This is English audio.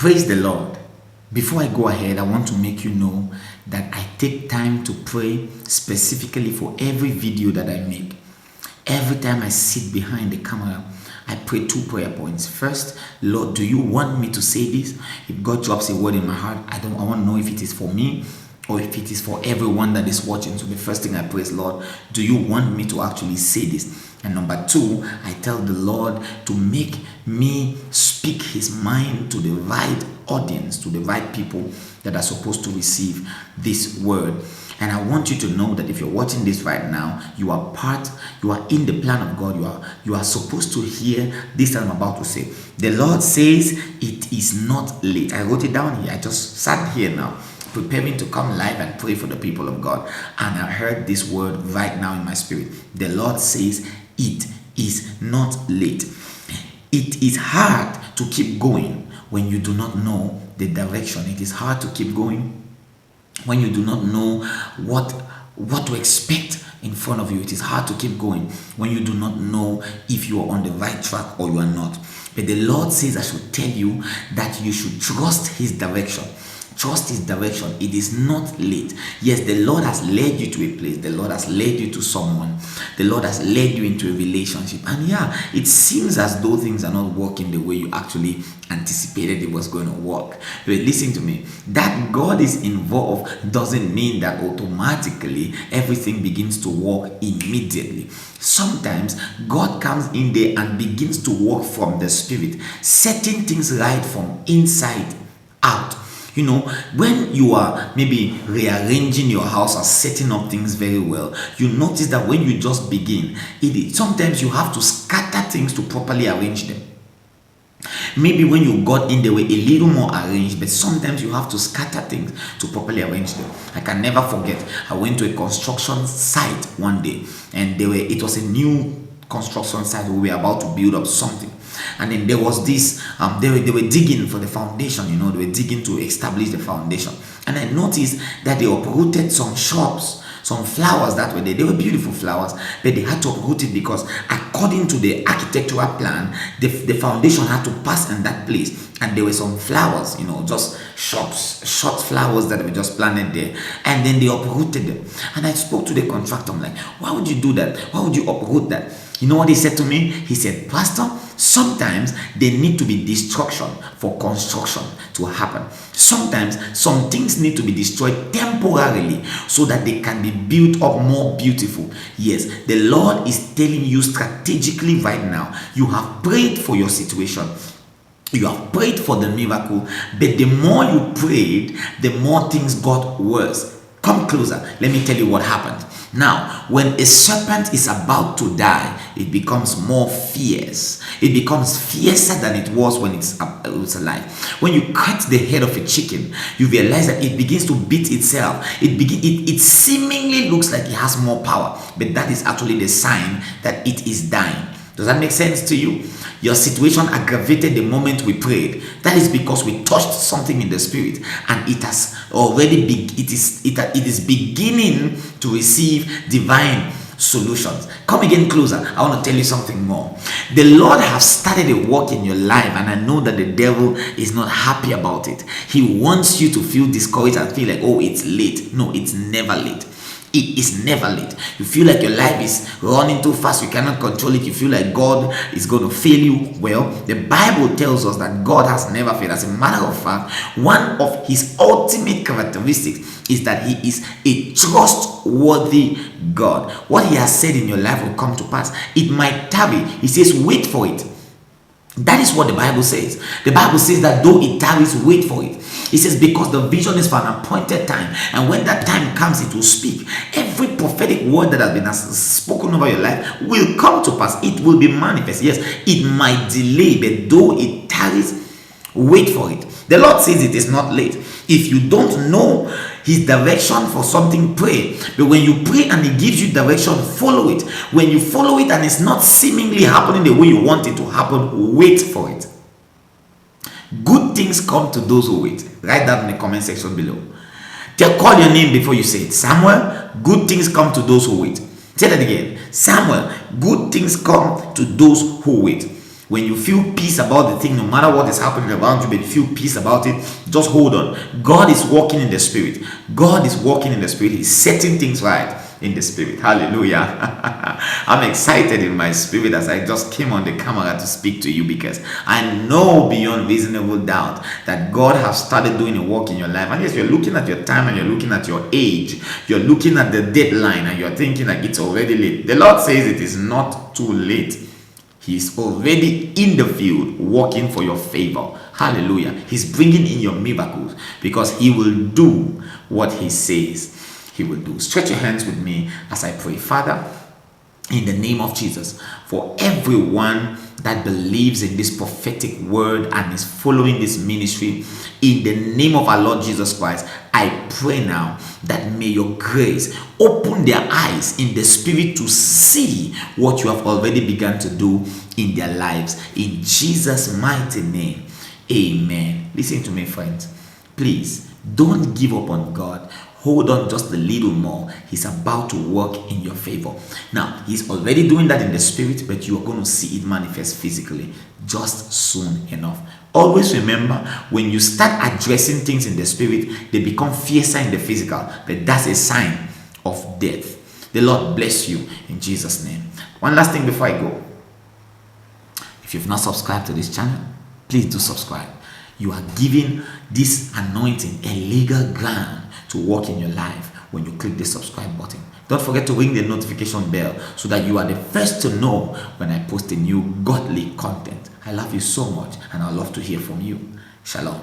Praise the Lord. Before I go ahead, I want to make you know that I take time to pray specifically for every video that I make. Every time I sit behind the camera, I pray 2 prayer points. First, Lord, do you want me to say this? If God drops a word in my heart, I want to know if it is for me or if it is for everyone that is watching. So the first thing I pray is, Lord, do you want me to actually say this? And number 2, I tell the Lord to make me speak his mind to the right audience, to the right people that are supposed to receive this word. And I want you to know that if you're watching this right now, you are in the plan of God. You are supposed to hear this that I'm about to say. The Lord says it is not late. I wrote it down here. I just sat here now, preparing to come live and pray for the people of God. And I heard this word right now in my spirit. The Lord says it is not late. It is hard to keep going when you do not know the direction. It is hard to keep going when you do not know what to expect in front of you. It is hard to keep going when you do not know if you are on the right track or you are not. But the Lord says I should tell you that you should trust his direction. Trust his direction. It is not late. Yes, the Lord has led you to a place. The Lord has led you to someone. The Lord has led you into a relationship. And yeah, it seems as though things are not working the way you actually anticipated it was going to work. But listen to me. That God is involved doesn't mean that automatically everything begins to work immediately. Sometimes God comes in there and begins to work from the spirit, setting things right from inside out. You know, when you are maybe rearranging your house or setting up things very well, you notice that when you just begin, sometimes you have to scatter things to properly arrange them. Maybe when you got in, they were a little more arranged, but sometimes you have to scatter things to properly arrange them. I can never forget, I went to a construction site one day, and it was a new construction site. We were about to build up something. And then there was this, they were digging for the foundation, they were digging to establish the foundation. And I noticed that they uprooted some shrubs, some flowers that were there. They were beautiful flowers, but they had to uproot it because according to the architectural plan, the foundation had to pass in that place. And there were some flowers, just short flowers that were just planted there. And then they uprooted them. And I spoke to the contractor. I'm like, why would you do that? Why would you uproot that? You know what he said to me? He said, Pastor, sometimes there need to be destruction for construction to happen. Sometimes some things need to be destroyed temporarily so that they can be built up more beautiful. Yes, the Lord is telling you strategically right now. You have prayed for your situation. You have prayed for the miracle, but the more you prayed, the more things got worse. Come closer. Let me tell you what happened. Now, when a serpent is about to die, it becomes more fierce. It becomes fiercer than it was when it's alive. When you cut the head of a chicken, you realize that it begins to beat itself. It seemingly looks like it has more power, but that is actually the sign that it is dying. Does that make sense to you? Your situation aggravated the moment we prayed. That is because we touched something in the spirit, and it has already it is beginning to receive divine solutions. Come again closer. I want to tell you something more. The Lord has started a work in your life, and I know that the devil is not happy about it. He wants you to feel discouraged and feel like, oh, it's late. No, it's never late. It is never late. You feel like your life is running too fast, you cannot control it, you feel like God is going to fail you. Well, the Bible tells us that God has never failed. As a matter of fact, one of his ultimate characteristics is that he is a trustworthy God. What he has said in your life will come to pass. It might tarry. He says, wait for it. That is what the Bible says. The Bible says that though it tarries, wait for it. It says because the vision is for an appointed time, and when that time comes, it will speak. Every prophetic word that has been spoken over your life will come to pass. It will be manifest. Yes, it might delay, but though it tarries, wait for it. The Lord says it is not late. If you don't know his direction for something, pray. But when you pray and he gives you direction, follow it. When you follow it and it's not seemingly happening the way you want it to happen, wait for it. Good things come to those who wait. Write that in the comment section below. Call your name before you say it. Samuel, good things come to those who wait. Say that again. Samuel, good things come to those who wait. When you feel peace about the thing, no matter what is happening around you, but you feel peace about it, just hold on. God is walking in the spirit. God is walking in the spirit. He's setting things right in the spirit. Hallelujah. I'm excited in my spirit as I just came on the camera to speak to you, because I know beyond reasonable doubt that God has started doing a work in your life. And yes, you're looking at your time and you're looking at your age, you're looking at the deadline and you're thinking like it's already late. The Lord says it is not too late. He's already in the field working for your favor. Hallelujah. He's bringing in your miracles, because he will do what he says he will do. Stretch your hands with me as I pray. Father, in the name of Jesus, for everyone that believes in this prophetic word and is following this ministry, in the name of our Lord Jesus Christ, I pray now that may your grace open their eyes in the spirit to see what you have already begun to do in their lives. In Jesus' mighty name, amen. Listen to me, friends. Please don't give up on God. Hold on just a little more. He's about to work in your favor. Now, he's already doing that in the spirit, but you are going to see it manifest physically just soon enough. Always remember, when you start addressing things in the spirit, they become fiercer in the physical, but that's a sign of death. The Lord bless you in Jesus' name. One last thing before I go. If you've not subscribed to this channel, please do subscribe. You are giving this anointing a legal ground to work in your life when you click the subscribe button. Don't forget to ring the notification bell so that you are the first to know when I post a new godly content. I love you so much, and I love to hear from you. Shalom.